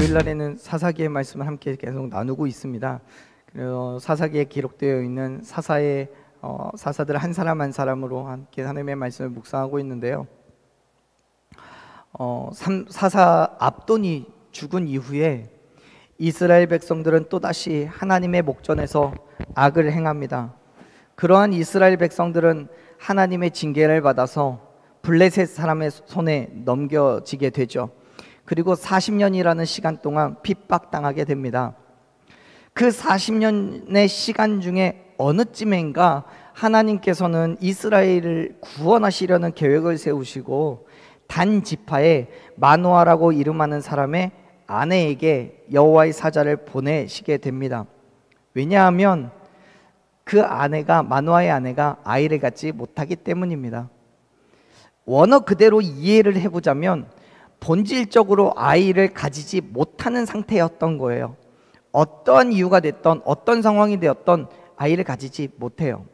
주일날에는 사사기의 말씀을 함께 계속 나누고 있습니다. 사사기에 기록되어 있는 사사들 한 사람 한 사람으로 함께 하나님의 말씀을 묵상하고 있는데요. 사사 압돈이 죽은 이후에 이스라엘 백성들은 또다시 하나님의 목전에서 악을 행합니다. 그러한 이스라엘 백성들은 하나님의 징계를 받아서 블레셋 사람의 손에 넘겨지게 되죠. 그리고 40년이라는 시간 동안 핍박당하게 됩니다. 그 40년의 시간 중에 어느 쯤인가 하나님께서는 이스라엘을 구원하시려는 계획을 세우시고 단 지파에 마노아라고 이름하는 사람의 아내에게 여호와의 사자를 보내시게 됩니다. 왜냐하면 그 아내가, 마노아의 아내가 아이를 갖지 못하기 때문입니다. 원어 그대로 이해를 해보자면 본질적으로 아이를 가지지 못하는 상태였던 거예요. 어떠한 이유가 됐던, 어떤 상황이 되었던 아이를 가지지 못해요.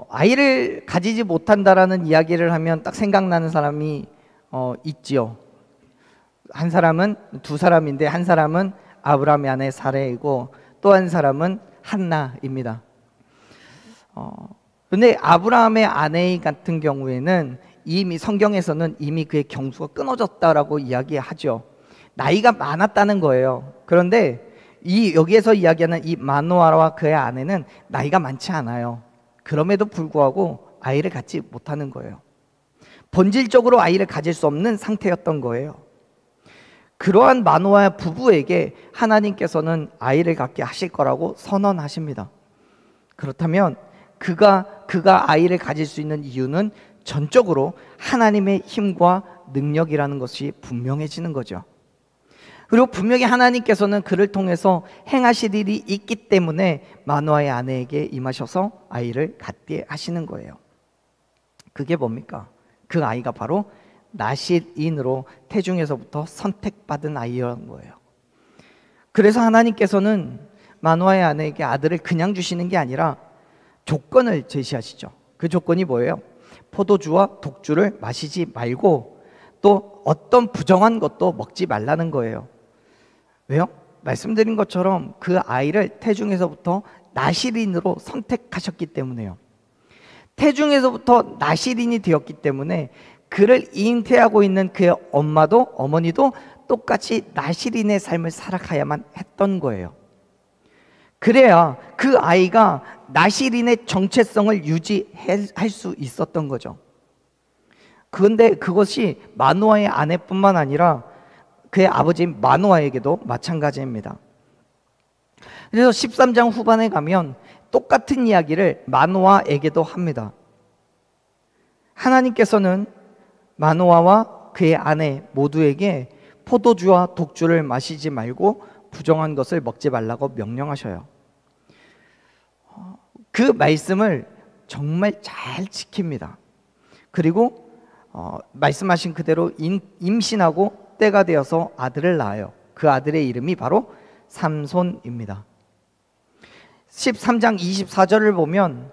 아이를 가지지 못한다라는 이야기를 하면 딱 생각나는 사람이 있지요. 한 사람은, 두 사람인데 한 사람은 아브라함의 아내 사레이고 또 한 사람은 한나입니다. 그런데 아브라함의 아내 같은 경우에는 이미 성경에서는 이미 그의 경수가 끊어졌다라고 이야기하죠. 나이가 많았다는 거예요. 그런데 여기에서 이야기하는 이 마노아와 그의 아내는 나이가 많지 않아요. 그럼에도 불구하고 아이를 갖지 못하는 거예요. 본질적으로 아이를 가질 수 없는 상태였던 거예요. 그러한 마노아 부부에게 하나님께서는 아이를 갖게 하실 거라고 선언하십니다. 그렇다면 그가 아이를 가질 수 있는 이유는 전적으로 하나님의 힘과 능력이라는 것이 분명해지는 거죠. 그리고 분명히 하나님께서는 그를 통해서 행하실 일이 있기 때문에 마노아의 아내에게 임하셔서 아이를 갖게 하시는 거예요. 그게 뭡니까? 그 아이가 바로 나실인으로 태중에서부터 선택받은 아이였던 거예요. 그래서 하나님께서는 마노아의 아내에게 아들을 그냥 주시는 게 아니라 조건을 제시하시죠. 그 조건이 뭐예요? 포도주와 독주를 마시지 말고 또 어떤 부정한 것도 먹지 말라는 거예요. 왜요? 말씀드린 것처럼 그 아이를 태중에서부터 나실인으로 선택하셨기 때문에요. 태중에서부터 나실인이 되었기 때문에 그를 잉태하고 있는 그의 어머니도 똑같이 나실인의 삶을 살아가야만 했던 거예요. 그래야 그 아이가 나실인의 정체성을 유지할 수 있었던 거죠. 그런데 그것이 마노아의 아내뿐만 아니라 그의 아버지인 마노아에게도 마찬가지입니다. 그래서 13장 후반에 가면 똑같은 이야기를 마노아에게도 합니다. 하나님께서는 마노아와 그의 아내 모두에게 포도주와 독주를 마시지 말고 부정한 것을 먹지 말라고 명령하셔요. 그 말씀을 정말 잘 지킵니다. 그리고 말씀하신 그대로 임신하고 때가 되어서 아들을 낳아요. 그 아들의 이름이 바로 삼손입니다. 13장 24절을 보면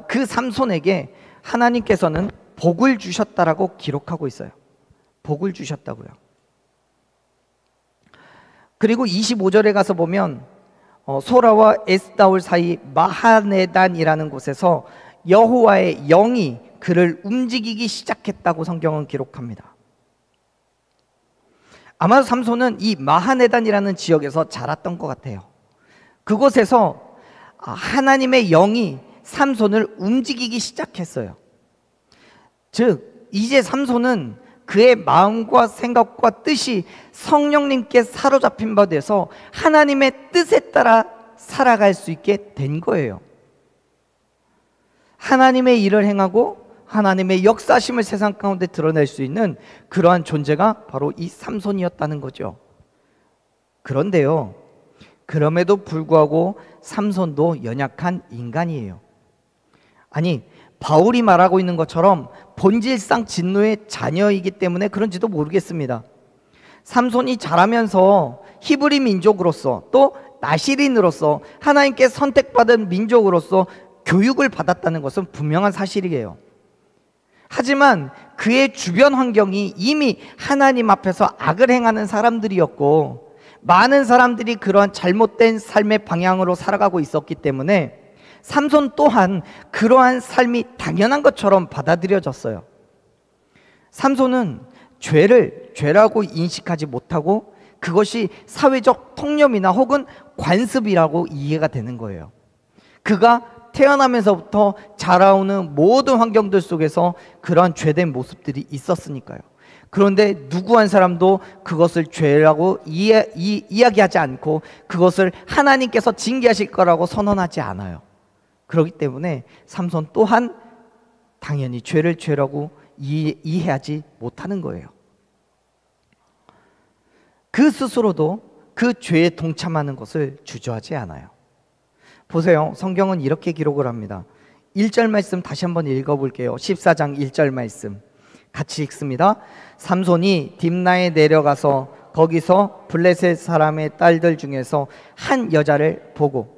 그 삼손에게 하나님께서는 복을 주셨다라고 기록하고 있어요. 복을 주셨다고요. 그리고 25절에 가서 보면 소라와 에스다올 사이 마하네단이라는 곳에서 여호와의 영이 그를 움직이기 시작했다고 성경은 기록합니다. 아마 삼손은 이 마하네단이라는 지역에서 자랐던 것 같아요. 그곳에서 하나님의 영이 삼손을 움직이기 시작했어요. 즉 이제 삼손은 그의 마음과 생각과 뜻이 성령님께 사로잡힌 바 돼서 하나님의 뜻에 따라 살아갈 수 있게 된 거예요. 하나님의 일을 행하고 하나님의 역사심을 세상 가운데 드러낼 수 있는 그러한 존재가 바로 이 삼손이었다는 거죠. 그런데요, 그럼에도 불구하고 삼손도 연약한 인간이에요. 아니, 바울이 말하고 있는 것처럼 본질상 진노의 자녀이기 때문에 그런지도 모르겠습니다. 삼손이 자라면서 히브리 민족으로서 또 나실인으로서 하나님께 선택받은 민족으로서 교육을 받았다는 것은 분명한 사실이에요. 하지만 그의 주변 환경이 이미 하나님 앞에서 악을 행하는 사람들이었고, 많은 사람들이 그러한 잘못된 삶의 방향으로 살아가고 있었기 때문에 삼손 또한 그러한 삶이 당연한 것처럼 받아들여졌어요. 삼손은 죄를 죄라고 인식하지 못하고 그것이 사회적 통념이나 혹은 관습이라고 이해가 되는 거예요. 그가 태어나면서부터 자라오는 모든 환경들 속에서 그러한 죄된 모습들이 있었으니까요. 그런데 누구 한 사람도 그것을 죄라고 이야기하지 않고 그것을 하나님께서 징계하실 거라고 선언하지 않아요. 그렇기 때문에 삼손 또한 당연히 죄를 죄라고 이해하지 못하는 거예요. 그 스스로도 그 죄에 동참하는 것을 주저하지 않아요. 보세요. 성경은 이렇게 기록을 합니다. 1절 말씀 다시 한번 읽어볼게요. 14장 1절 말씀 같이 읽습니다. 삼손이 딥나에 내려가서 거기서 블레셋 사람의 딸들 중에서 한 여자를 보고,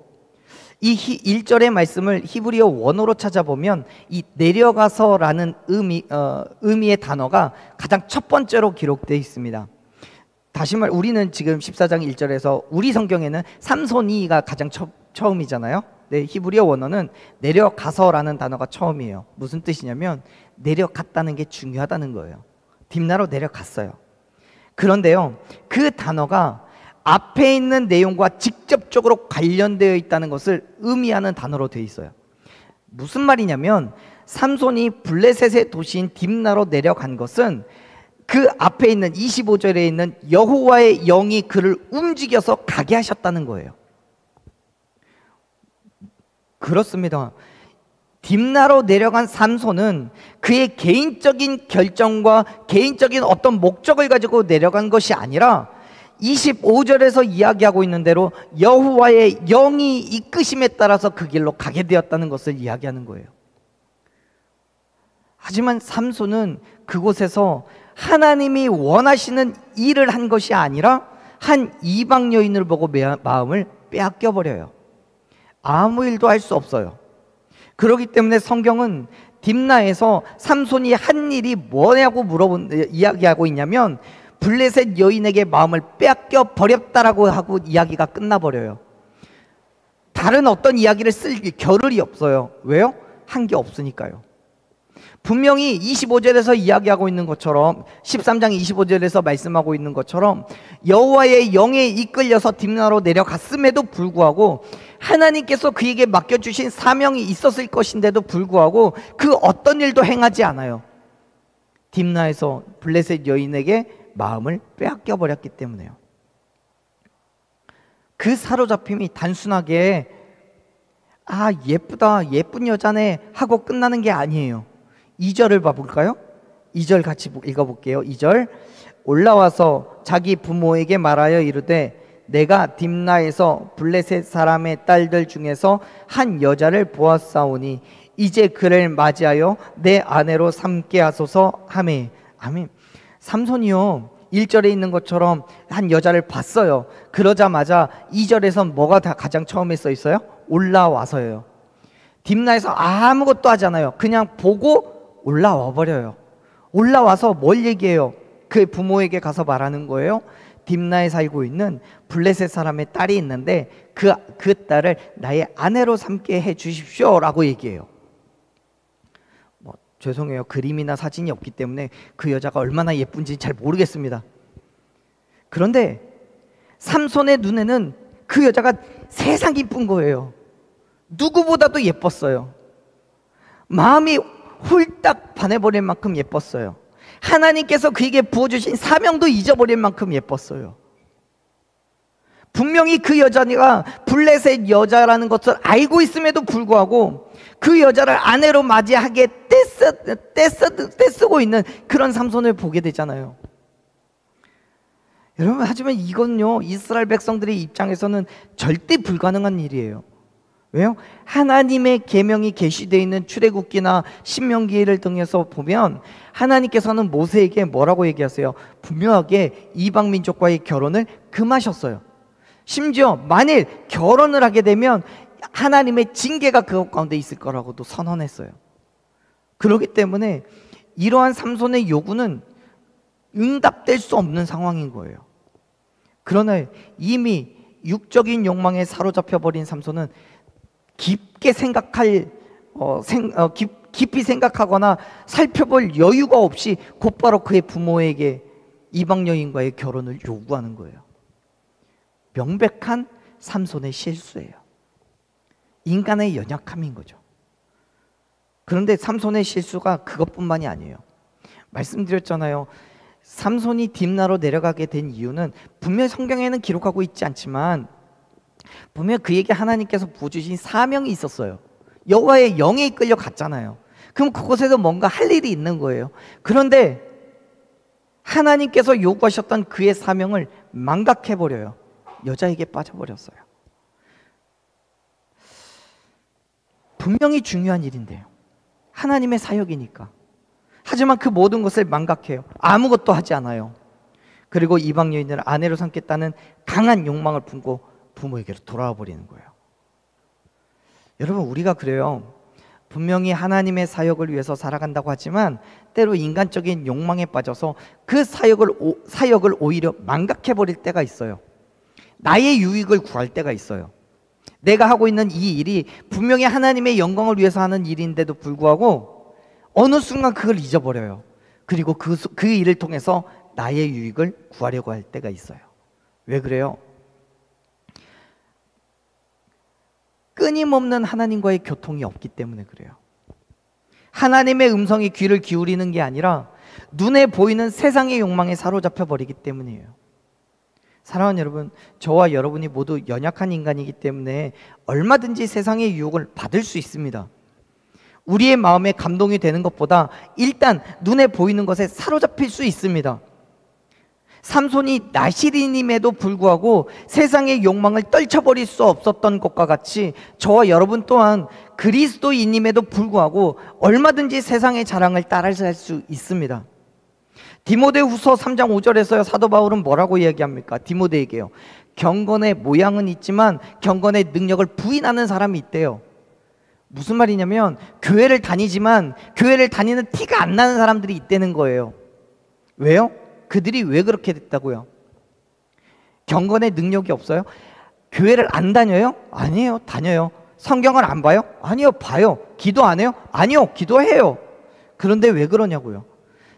이 1절의 말씀을 히브리어 원어로 찾아보면 이 내려가서라는 의미의 단어가 가장 첫 번째로 기록되어 있습니다. 다시 말, 우리는 지금 14장 1절에서 우리 성경에는 삼손이가 가장 처음이잖아요. 네, 히브리어 원어는 내려가서라는 단어가 처음이에요. 무슨 뜻이냐면 내려갔다는 게 중요하다는 거예요. 딥나로 내려갔어요. 그런데요, 그 단어가 앞에 있는 내용과 직접적으로 관련되어 있다는 것을 의미하는 단어로 되어 있어요. 무슨 말이냐면 삼손이 블레셋의 도시인 딥나로 내려간 것은 그 앞에 있는 25절에 있는 여호와의 영이 그를 움직여서 가게 하셨다는 거예요. 그렇습니다. 딥나로 내려간 삼손은 그의 개인적인 결정과 개인적인 어떤 목적을 가지고 내려간 것이 아니라 25절에서 이야기하고 있는 대로 여호와의 영이 이끄심에 따라서 그 길로 가게 되었다는 것을 이야기하는 거예요. 하지만 삼손은 그곳에서 하나님이 원하시는 일을 한 것이 아니라 한 이방 여인을 보고 마음을 빼앗겨 버려요. 아무 일도 할 수 없어요. 그렇기 때문에 성경은 딥나에서 삼손이 한 일이 뭐냐고 이야기하고 있냐면 블레셋 여인에게 마음을 빼앗겨 버렸다라고 하고 이야기가 끝나버려요. 다른 어떤 이야기를 쓸 겨를이 없어요. 왜요? 한 게 없으니까요. 분명히 25절에서 이야기하고 있는 것처럼, 13장 25절에서 말씀하고 있는 것처럼 여호와의 영에 이끌려서 딥나로 내려갔음에도 불구하고 하나님께서 그에게 맡겨주신 사명이 있었을 것인데도 불구하고 그 어떤 일도 행하지 않아요. 딥나에서 블레셋 여인에게 마음을 빼앗겨 버렸기 때문에요. 그 사로잡힘이 단순하게 아 예쁘다, 예쁜 여자네 하고 끝나는 게 아니에요. 2절을 봐볼까요? 2절 같이 읽어볼게요. 2절 올라와서 자기 부모에게 말하여 이르되 내가 딥나에서 블레셋 사람의 딸들 중에서 한 여자를 보았사오니 이제 그를 맞이하여 내 아내로 삼게 하소서 하매. 아멘. 삼손이요 1절에 있는 것처럼 한 여자를 봤어요. 그러자마자 2절에선 뭐가 다 가장 처음에 써 있어요? 올라와서예요. 딥나에서 아무것도 하지 않아요. 그냥 보고 올라와 버려요. 올라와서 뭘 얘기해요? 그 부모에게 가서 말하는 거예요. 딥나에 살고 있는 블레셋 사람의 딸이 있는데 그 딸을 나의 아내로 삼게 해 주십시오 라고 얘기해요. 죄송해요. 그림이나 사진이 없기 때문에 그 여자가 얼마나 예쁜지 잘 모르겠습니다. 그런데 삼손의 눈에는 그 여자가 세상 이쁜 거예요. 누구보다도 예뻤어요. 마음이 홀딱 반해버릴 만큼 예뻤어요. 하나님께서 그에게 부어주신 사명도 잊어버릴 만큼 예뻤어요. 분명히 그 여자가 블레셋 여자라는 것을 알고 있음에도 불구하고 그 여자를 아내로 맞이하게 떼쓰고 있는 그런 삼손을 보게 되잖아요. 여러분, 하지만 이건요 이스라엘 백성들의 입장에서는 절대 불가능한 일이에요. 왜요? 하나님의 계명이 계시되어 있는 출애굽기나 신명기를 통해서 보면 하나님께서는 모세에게 뭐라고 얘기하세요? 분명하게 이방 민족과의 결혼을 금하셨어요. 심지어 만일 결혼을 하게 되면 하나님의 징계가 그것 가운데 있을 거라고도 선언했어요. 그렇기 때문에 이러한 삼손의 요구는 응답될 수 없는 상황인 거예요. 그러나 이미 육적인 욕망에 사로잡혀 버린 삼손은 깊게 깊이 생각하거나 살펴볼 여유가 없이 곧바로 그의 부모에게 이방 여인과의 결혼을 요구하는 거예요. 명백한 삼손의 실수예요. 인간의 연약함인 거죠. 그런데 삼손의 실수가 그것뿐만이 아니에요. 말씀드렸잖아요. 삼손이 딥나로 내려가게 된 이유는 분명 성경에는 기록하고 있지 않지만 분명 그에게 하나님께서 부어주신 사명이 있었어요. 여호와의 영에 이끌려 갔잖아요. 그럼 그곳에서 뭔가 할 일이 있는 거예요. 그런데 하나님께서 요구하셨던 그의 사명을 망각해버려요. 여자에게 빠져버렸어요. 분명히 중요한 일인데요. 하나님의 사역이니까. 하지만 그 모든 것을 망각해요. 아무것도 하지 않아요. 그리고 이방 여인을 아내로 삼겠다는 강한 욕망을 품고 부모에게로 돌아와 버리는 거예요. 여러분, 우리가 그래요. 분명히 하나님의 사역을 위해서 살아간다고 하지만 때로 인간적인 욕망에 빠져서 그 사역을 오히려 망각해버릴 때가 있어요. 나의 유익을 구할 때가 있어요. 내가 하고 있는 이 일이 분명히 하나님의 영광을 위해서 하는 일인데도 불구하고 어느 순간 그걸 잊어버려요. 그리고 그 일을 통해서 나의 유익을 구하려고 할 때가 있어요. 왜 그래요? 끊임없는 하나님과의 교통이 없기 때문에 그래요. 하나님의 음성에 귀를 기울이는 게 아니라 눈에 보이는 세상의 욕망에 사로잡혀 버리기 때문이에요. 사랑하는 여러분, 저와 여러분이 모두 연약한 인간이기 때문에 얼마든지 세상의 유혹을 받을 수 있습니다. 우리의 마음에 감동이 되는 것보다 일단 눈에 보이는 것에 사로잡힐 수 있습니다. 삼손이 나실인임에도 불구하고 세상의 욕망을 떨쳐버릴 수 없었던 것과 같이 저와 여러분 또한 그리스도인임에도 불구하고 얼마든지 세상의 자랑을 따라할 수 있습니다. 디모데후서 3장 5절에서요, 사도 바울은 뭐라고 이야기합니까? 디모데에게요. 경건의 모양은 있지만 경건의 능력을 부인하는 사람이 있대요. 무슨 말이냐면 교회를 다니지만 교회를 다니는 티가 안 나는 사람들이 있다는 거예요. 왜요? 그들이 왜 그렇게 됐다고요? 경건의 능력이 없어요? 교회를 안 다녀요? 아니에요, 다녀요. 성경을 안 봐요? 아니요, 봐요. 기도 안 해요? 아니요, 기도해요. 그런데 왜 그러냐고요?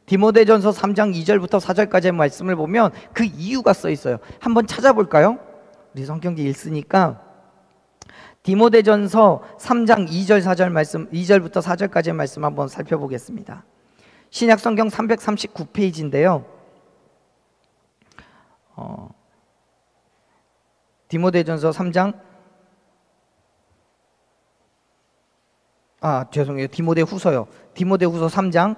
디모데전서 3장 2절부터 4절까지의 말씀을 보면 그 이유가 써 있어요. 한번 찾아볼까요? 우리 성경지 읽으니까 디모데전서 3장 2절 4절 말씀, 2절부터 4절까지의 말씀 한번 살펴보겠습니다. 신약 성경 339페이지인데요. 디모데전서 3장 죄송해요. 디모데후서요. 디모데후서 3장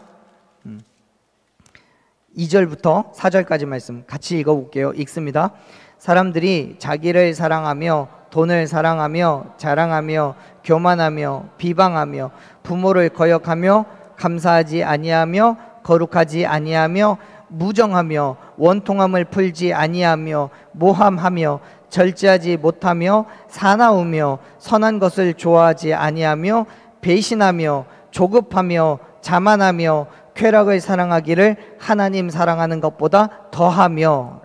2절부터 4절까지 말씀 같이 읽어볼게요. 읽습니다. 사람들이 자기를 사랑하며 돈을 사랑하며 자랑하며 교만하며 비방하며 부모를 거역하며 감사하지 아니하며 거룩하지 아니하며 무정하며 원통함을 풀지 아니하며 모함하며 절제하지 못하며 사나우며 선한 것을 좋아하지 아니하며 배신하며 조급하며 자만하며 쾌락을 사랑하기를 하나님 사랑하는 것보다 더하며.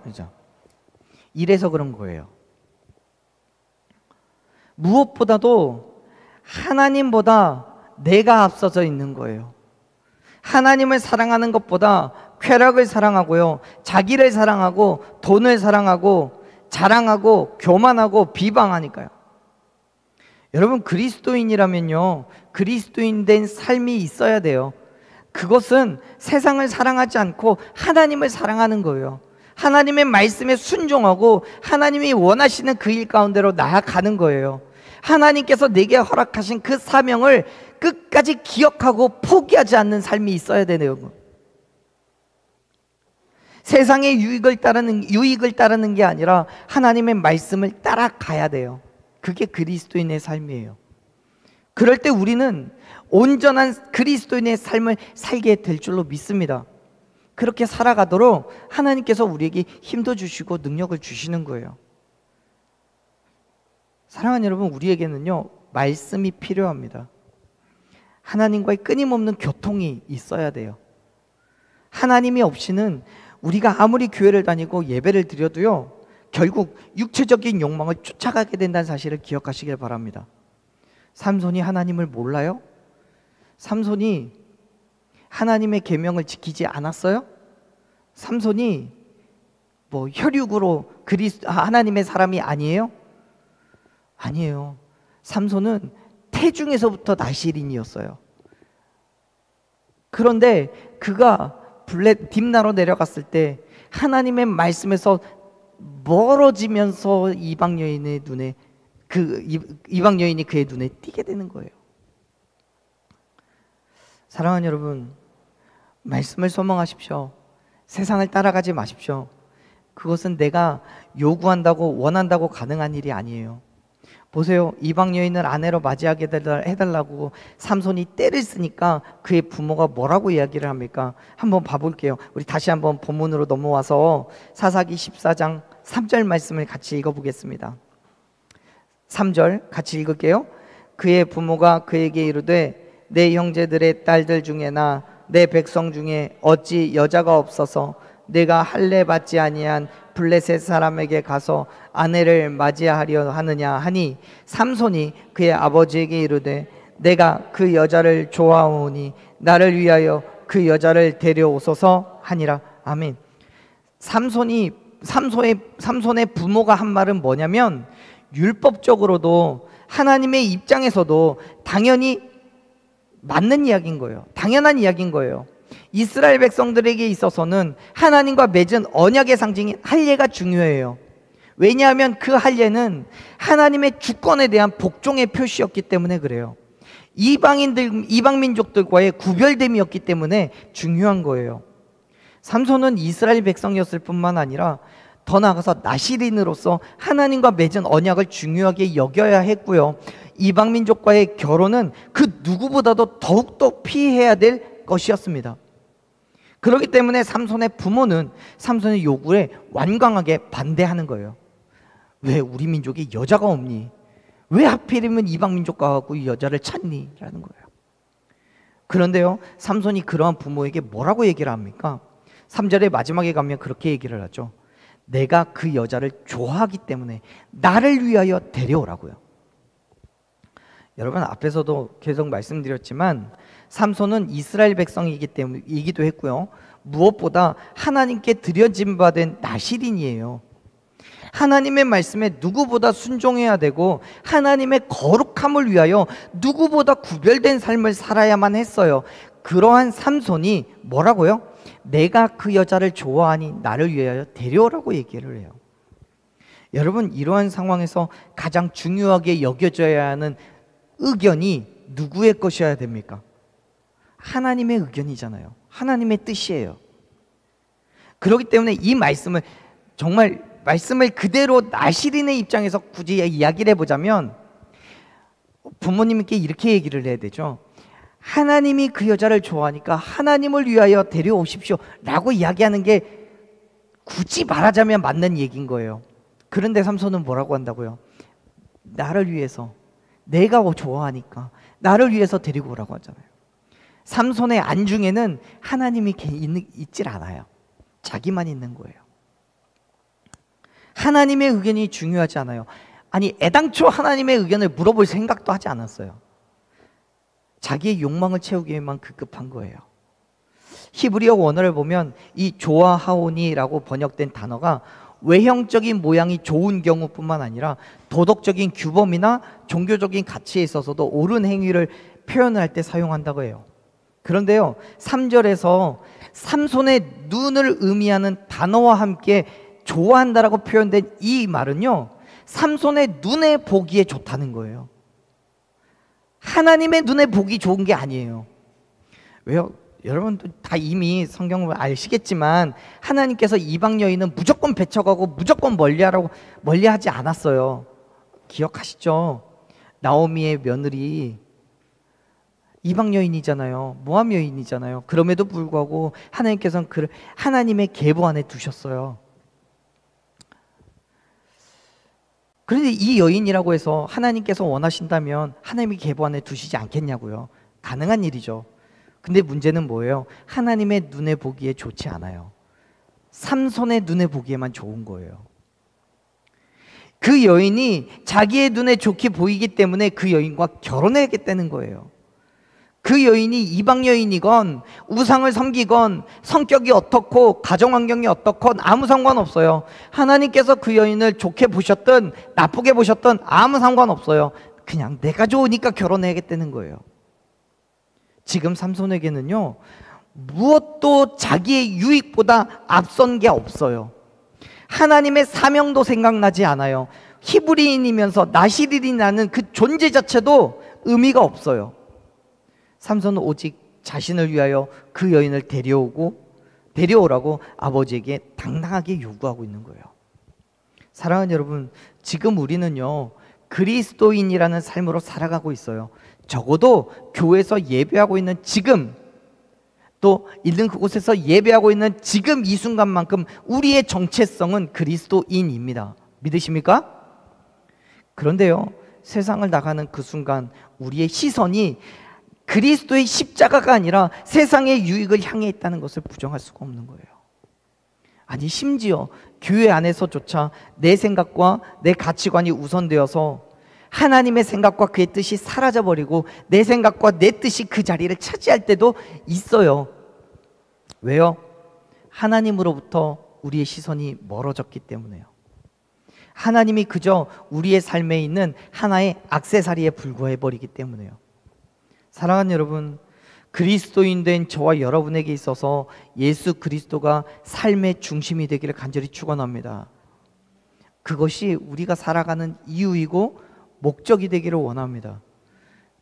이래서 그런 거예요. 무엇보다도 하나님보다 내가 앞서져 있는 거예요. 하나님을 사랑하는 것보다 쾌락을 사랑하고요, 자기를 사랑하고 돈을 사랑하고 자랑하고 교만하고 비방하니까요. 여러분, 그리스도인이라면요, 그리스도인 된 삶이 있어야 돼요. 그것은 세상을 사랑하지 않고 하나님을 사랑하는 거예요. 하나님의 말씀에 순종하고 하나님이 원하시는 그 일 가운데로 나아가는 거예요. 하나님께서 내게 허락하신 그 사명을 끝까지 기억하고 포기하지 않는 삶이 있어야 되네요. 세상의 유익을 따르는 게 아니라 하나님의 말씀을 따라가야 돼요. 그게 그리스도인의 삶이에요. 그럴 때 우리는 온전한 그리스도인의 삶을 살게 될 줄로 믿습니다. 그렇게 살아가도록 하나님께서 우리에게 힘도 주시고 능력을 주시는 거예요. 사랑하는 여러분, 우리에게는요, 말씀이 필요합니다. 하나님과의 끊임없는 교통이 있어야 돼요. 하나님이 없이는 우리가 아무리 교회를 다니고 예배를 드려도요, 결국 육체적인 욕망을 쫓아가게 된다는 사실을 기억하시길 바랍니다. 삼손이 하나님을 몰라요? 삼손이 하나님의 계명을 지키지 않았어요? 삼손이 뭐 혈육으로 하나님의 사람이 아니에요? 아니에요. 삼손은 태중에서부터 나실인이었어요. 그런데 그가 딥나로 내려갔을 때 하나님의 말씀에서 멀어지면서 이방 여인의 눈에 이방 여인이 그의 눈에 띄게 되는 거예요. 사랑하는 여러분, 말씀을 소망하십시오. 세상을 따라가지 마십시오. 그것은 내가 요구한다고 원한다고 가능한 일이 아니에요. 보세요. 이방 여인을 아내로 맞이하게 해달라고 삼손이 떼를 쓰니까 그의 부모가 뭐라고 이야기를 합니까? 한번 봐볼게요. 우리 다시 한번 본문으로 넘어와서 사사기 14장 3절 말씀을 같이 읽어보겠습니다. 3절 같이 읽을게요. 그의 부모가 그에게 이르되 내 형제들의 딸들 중에나 내 백성 중에 어찌 여자가 없어서 내가 할례 받지 아니한 블레셋 사람에게 가서 아내를 맞이하려 하느냐 하니 삼손이 그의 아버지에게 이르되 내가 그 여자를 좋아하오니 나를 위하여 그 여자를 데려오소서 하니라. 아멘. 삼손의 부모가 한 말은 뭐냐면, 율법적으로도 하나님의 입장에서도 당연히 맞는 이야기인 거예요. 당연한 이야기인 거예요. 이스라엘 백성들에게 있어서는 하나님과 맺은 언약의 상징인 할례가 중요해요. 왜냐하면 그 할례는 하나님의 주권에 대한 복종의 표시였기 때문에 그래요. 이방 민족들과의 구별됨이었기 때문에 중요한 거예요. 삼손은 이스라엘 백성이었을 뿐만 아니라 더 나아가서 나실인으로서 하나님과 맺은 언약을 중요하게 여겨야 했고요. 이방 민족과의 결혼은 그 누구보다도 더욱더 피해야 될 것이었습니다. 그렇기 때문에 삼손의 부모는 삼손의 요구에 완강하게 반대하는 거예요. 왜 우리 민족에 여자가 없니? 왜 하필이면 이방 민족과 하고 여자를 찾니? 라는 거예요. 그런데요, 삼손이 그러한 부모에게 뭐라고 얘기를 합니까? 3절의 마지막에 가면 그렇게 얘기를 하죠. 내가 그 여자를 좋아하기 때문에 나를 위하여 데려오라고요. 여러분, 앞에서도 계속 말씀드렸지만 삼손은 이스라엘 백성이기 때문이기도 했고요. 무엇보다 하나님께 드려진 바 된 나실인이에요. 하나님의 말씀에 누구보다 순종해야 되고 하나님의 거룩함을 위하여 누구보다 구별된 삶을 살아야만 했어요. 그러한 삼손이 뭐라고요? 내가 그 여자를 좋아하니 나를 위하여 데려오라고 얘기를 해요. 여러분, 이러한 상황에서 가장 중요하게 여겨져야 하는 의견이 누구의 것이어야 됩니까? 하나님의 의견이잖아요. 하나님의 뜻이에요. 그렇기 때문에 이 말씀을 정말 말씀을 그대로 나실인의 입장에서 굳이 이야기를 해보자면 부모님께 이렇게 얘기를 해야 되죠. 하나님이 그 여자를 좋아하니까 하나님을 위하여 데려오십시오 라고 이야기하는 게 굳이 말하자면 맞는 얘기인 거예요. 그런데 삼손은 뭐라고 한다고요? 나를 위해서, 내가 좋아하니까 나를 위해서 데리고 오라고 하잖아요. 삼손의 안중에는 하나님이 있질 않아요. 자기만 있는 거예요. 하나님의 의견이 중요하지 않아요. 아니, 애당초 하나님의 의견을 물어볼 생각도 하지 않았어요. 자기의 욕망을 채우기 위해만 급급한 거예요. 히브리어 원어를 보면 이 좋아하오니라고 번역된 단어가 외형적인 모양이 좋은 경우뿐만 아니라 도덕적인 규범이나 종교적인 가치에 있어서도 옳은 행위를 표현할 때 사용한다고 해요. 그런데요, 3절에서 삼손의 눈을 의미하는 단어와 함께 좋아한다라고 표현된 이 말은요, 삼손의 눈에 보기에 좋다는 거예요. 하나님의 눈에 보기 좋은 게 아니에요. 왜요? 여러분도 다 이미 성경을 아시겠지만 하나님께서 이방 여인은 무조건 배척하고 무조건 멀리하지 않았어요. 기억하시죠? 나오미의 며느리 이방 여인이잖아요. 모함 여인이잖아요. 그럼에도 불구하고 하나님께서는 그를 하나님의 계보 안에 두셨어요. 그런데 이 여인이라고 해서 하나님께서 원하신다면 하나님의 계보 안에 두시지 않겠냐고요. 가능한 일이죠. 근데 문제는 뭐예요? 하나님의 눈에 보기에 좋지 않아요. 삼손의 눈에 보기에만 좋은 거예요. 그 여인이 자기의 눈에 좋게 보이기 때문에 그 여인과 결혼하겠다는 거예요. 그 여인이 이방 여인이건 우상을 섬기건 성격이 어떻고 가정환경이 어떻건 아무 상관없어요. 하나님께서 그 여인을 좋게 보셨든 나쁘게 보셨든 아무 상관없어요. 그냥 내가 좋으니까 결혼해야겠다는 거예요. 지금 삼손에게는요, 무엇도 자기의 유익보다 앞선 게 없어요. 하나님의 사명도 생각나지 않아요. 히브리인이면서 나시린이라는 그 존재 자체도 의미가 없어요. 삼손은 오직 자신을 위하여 그 여인을 데려오라고 아버지에게 당당하게 요구하고 있는 거예요. 사랑하는 여러분, 지금 우리는요, 그리스도인이라는 삶으로 살아가고 있어요. 적어도 교회에서 예배하고 있는 지금, 또 있는 그곳에서 예배하고 있는 지금 이 순간만큼 우리의 정체성은 그리스도인입니다. 믿으십니까? 그런데요, 세상을 나가는 그 순간 우리의 시선이 그리스도의 십자가가 아니라 세상의 유익을 향해 있다는 것을 부정할 수가 없는 거예요. 아니, 심지어 교회 안에서조차 내 생각과 내 가치관이 우선되어서 하나님의 생각과 그의 뜻이 사라져버리고 내 생각과 내 뜻이 그 자리를 차지할 때도 있어요. 왜요? 하나님으로부터 우리의 시선이 멀어졌기 때문에요. 하나님이 그저 우리의 삶에 있는 하나의 액세서리에 불과해버리기 때문에요. 사랑하는 여러분, 그리스도인 된 저와 여러분에게 있어서 예수 그리스도가 삶의 중심이 되기를 간절히 축원합니다. 그것이 우리가 살아가는 이유이고 목적이 되기를 원합니다.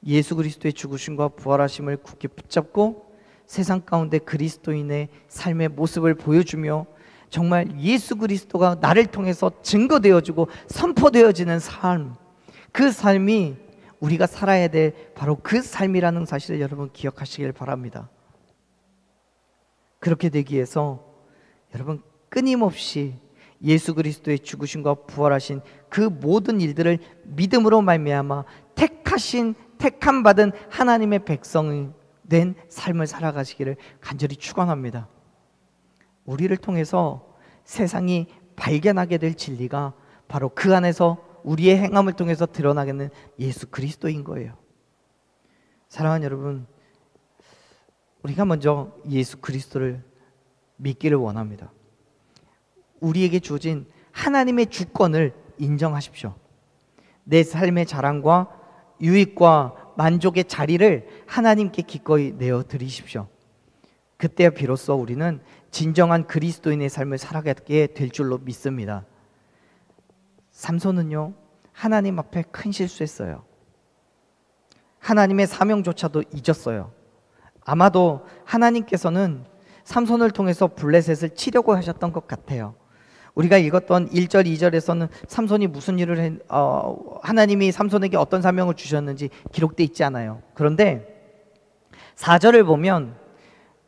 예수 그리스도의 죽으심과 부활하심을 굳게 붙잡고 세상 가운데 그리스도인의 삶의 모습을 보여주며 정말 예수 그리스도가 나를 통해서 증거되어지고 선포되어지는 삶, 그 삶이 우리가 살아야 될 바로 그 삶이라는 사실을 여러분 기억하시길 바랍니다. 그렇게 되기 위해서 여러분 끊임없이 예수 그리스도의 죽으심과 부활하신 그 모든 일들을 믿음으로 말미암아 택함 받은 하나님의 백성이 된 삶을 살아가시기를 간절히 축원합니다. 우리를 통해서 세상이 발견하게 될 진리가 바로 그 안에서 우리의 행함을 통해서 드러나게는 예수 그리스도인 거예요. 사랑하는 여러분, 우리가 먼저 예수 그리스도를 믿기를 원합니다. 우리에게 주어진 하나님의 주권을 인정하십시오. 내 삶의 자랑과 유익과 만족의 자리를 하나님께 기꺼이 내어드리십시오. 그때 비로소 우리는 진정한 그리스도인의 삶을 살아가게 될 줄로 믿습니다. 삼손은요, 하나님 앞에 큰 실수했어요. 하나님의 사명조차도 잊었어요. 아마도 하나님께서는 삼손을 통해서 블레셋을 치려고 하셨던 것 같아요. 우리가 읽었던 1절, 2절에서는 삼손이 무슨 일을 하나님이 삼손에게 어떤 사명을 주셨는지 기록되어 있지 않아요. 그런데 4절을 보면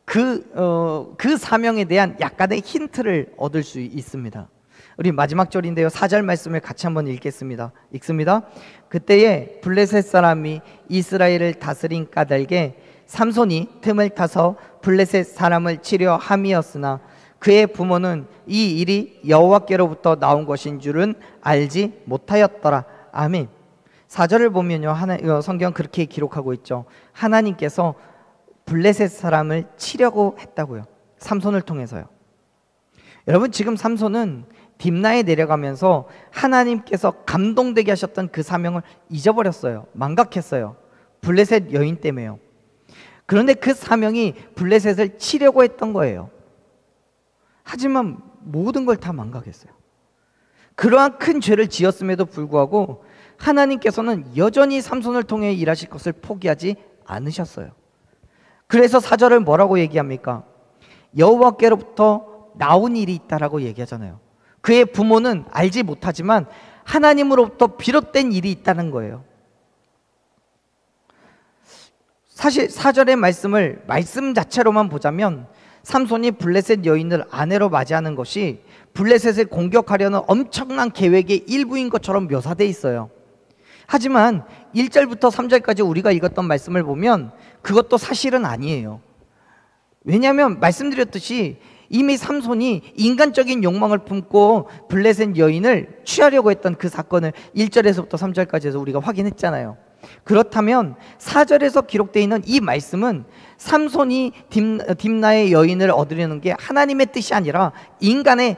그 사명에 대한 약간의 힌트를 얻을 수 있습니다. 우리 마지막 절인데요, 4절 말씀을 같이 한번 읽겠습니다. 읽습니다. 그때에 블레셋 사람이 이스라엘을 다스린 까닭에 삼손이 틈을 타서 블레셋 사람을 치려 함이었으나 그의 부모는 이 일이 여호와께로부터 나온 것인 줄은 알지 못하였더라. 아멘. 4절을 보면요, 성경 그렇게 기록하고 있죠. 하나님께서 블레셋 사람을 치려고 했다고요. 삼손을 통해서요. 여러분, 지금 삼손은 딥나에 내려가면서 하나님께서 감동되게 하셨던 그 사명을 잊어버렸어요. 망각했어요. 블레셋 여인 때문에요. 그런데 그 사명이 블레셋을 치려고 했던 거예요. 하지만 모든 걸 다 망각했어요. 그러한 큰 죄를 지었음에도 불구하고 하나님께서는 여전히 삼손을 통해 일하실 것을 포기하지 않으셨어요. 그래서 4절을 뭐라고 얘기합니까? 여호와께로부터 나온 일이 있다라고 얘기하잖아요. 그의 부모는 알지 못하지만 하나님으로부터 비롯된 일이 있다는 거예요. 사실 4절의 말씀을 말씀 자체로만 보자면 삼손이 블레셋 여인을 아내로 맞이하는 것이 블레셋을 공격하려는 엄청난 계획의 일부인 것처럼 묘사되어 있어요. 하지만 1절부터 3절까지 우리가 읽었던 말씀을 보면 그것도 사실은 아니에요. 왜냐하면 말씀드렸듯이 이미 삼손이 인간적인 욕망을 품고 블레셋 여인을 취하려고 했던 그 사건을 1절에서부터 3절까지 해서 우리가 확인했잖아요. 그렇다면 4절에서 기록되어 있는 이 말씀은 삼손이 딥나의 여인을 얻으려는 게 하나님의 뜻이 아니라 인간의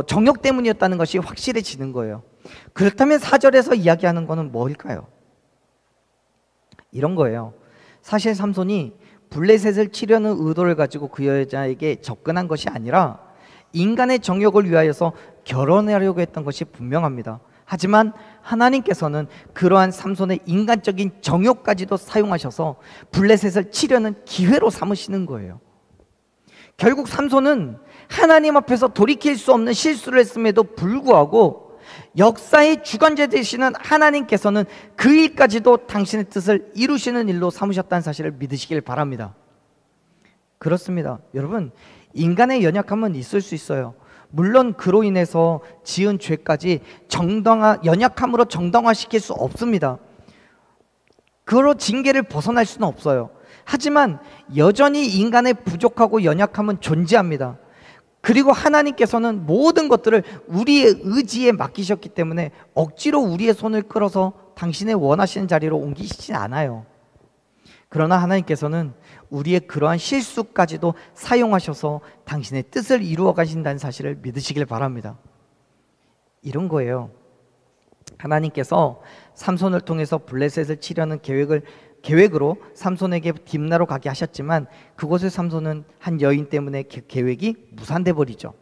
정욕 때문이었다는 것이 확실해지는 거예요. 그렇다면 4절에서 이야기하는 것은 뭘까요? 이런 거예요. 사실 삼손이 블레셋을 치려는 의도를 가지고 그 여자에게 접근한 것이 아니라 인간의 정욕을 위하여서 결혼하려고 했던 것이 분명합니다. 하지만 하나님께서는 그러한 삼손의 인간적인 정욕까지도 사용하셔서 블레셋을 치려는 기회로 삼으시는 거예요. 결국 삼손은 하나님 앞에서 돌이킬 수 없는 실수를 했음에도 불구하고 역사의 주관자 되시는 하나님께서는 그 일까지도 당신의 뜻을 이루시는 일로 삼으셨다는 사실을 믿으시길 바랍니다. 그렇습니다. 여러분, 인간의 연약함은 있을 수 있어요. 물론 그로 인해서 지은 죄까지 연약함으로 정당화시킬 수 없습니다. 그로 징계를 벗어날 수는 없어요. 하지만 여전히 인간의 부족하고 연약함은 존재합니다. 그리고 하나님께서는 모든 것들을 우리의 의지에 맡기셨기 때문에 억지로 우리의 손을 끌어서 당신의 원하시는 자리로 옮기시진 않아요. 그러나 하나님께서는 우리의 그러한 실수까지도 사용하셔서 당신의 뜻을 이루어 가신다는 사실을 믿으시길 바랍니다. 이런 거예요. 하나님께서 삼손을 통해서 블레셋을 치려는 계획으로 삼손에게 딥나로 가게 하셨지만 그곳에 삼손은 한 여인 때문에 계획이 무산돼 버리죠.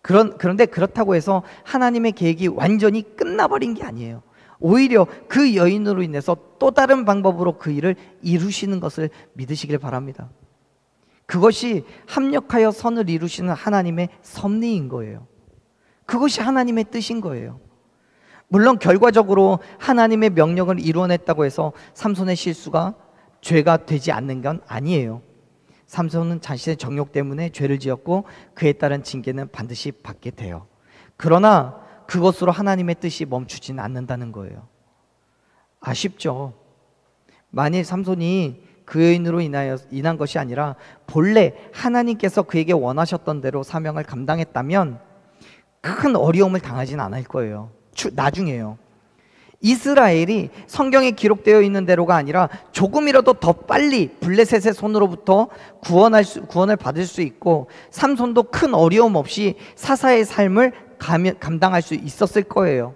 그런데 그렇다고 해서 하나님의 계획이 완전히 끝나버린 게 아니에요. 오히려 그 여인으로 인해서 또 다른 방법으로 그 일을 이루시는 것을 믿으시길 바랍니다. 그것이 합력하여 선을 이루시는 하나님의 섭리인 거예요. 그것이 하나님의 뜻인 거예요. 물론 결과적으로 하나님의 명령을 이루어냈다고 해서 삼손의 실수가 죄가 되지 않는 건 아니에요. 삼손은 자신의 정욕 때문에 죄를 지었고 그에 따른 징계는 반드시 받게 돼요. 그러나 그것으로 하나님의 뜻이 멈추지는 않는다는 거예요. 아쉽죠. 만일 삼손이 그 여인으로 인한 것이 아니라 본래 하나님께서 그에게 원하셨던 대로 사명을 감당했다면 큰 어려움을 당하지는 않을 거예요. 나중에요. 이스라엘이 성경에 기록되어 있는 대로가 아니라 조금이라도 더 빨리 블레셋의 손으로부터 구원을 받을 수 있고 삼손도 큰 어려움 없이 사사의 삶을 감당할 수 있었을 거예요.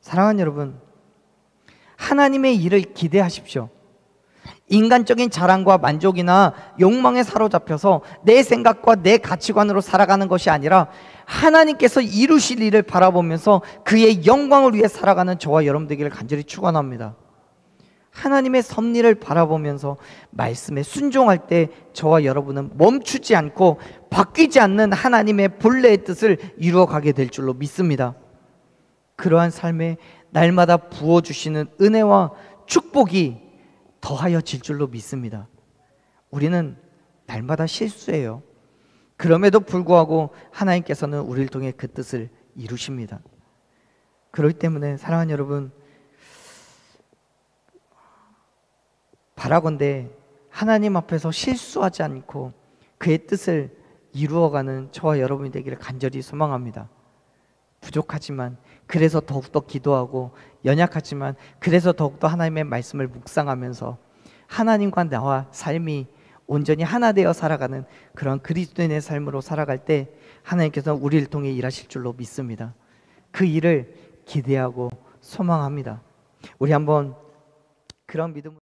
사랑하는 여러분, 하나님의 일을 기대하십시오. 인간적인 자랑과 만족이나 욕망에 사로잡혀서 내 생각과 내 가치관으로 살아가는 것이 아니라 하나님께서 이루실 일을 바라보면서 그의 영광을 위해 살아가는 저와 여러분 되기를 간절히 축원합니다. 하나님의 섭리를 바라보면서 말씀에 순종할 때 저와 여러분은 멈추지 않고 바뀌지 않는 하나님의 본래의 뜻을 이루어가게 될 줄로 믿습니다. 그러한 삶에 날마다 부어주시는 은혜와 축복이 더하여질 줄로 믿습니다. 우리는 날마다 실수해요. 그럼에도 불구하고 하나님께서는 우리를 통해 그 뜻을 이루십니다. 그렇기 때문에 사랑하는 여러분, 바라건대 하나님 앞에서 실수하지 않고 그의 뜻을 이루어가는 저와 여러분이 되기를 간절히 소망합니다. 부족하지만 그래서 더욱더 기도하고 연약하지만 그래서 더욱더 하나님의 말씀을 묵상하면서 하나님과 나와 삶이 온전히 하나 되어 살아가는 그런 그리스도인의 삶으로 살아갈 때 하나님께서 우리를 통해 일하실 줄로 믿습니다. 그 일을 기대하고 소망합니다. 우리 한번 그런 믿음으로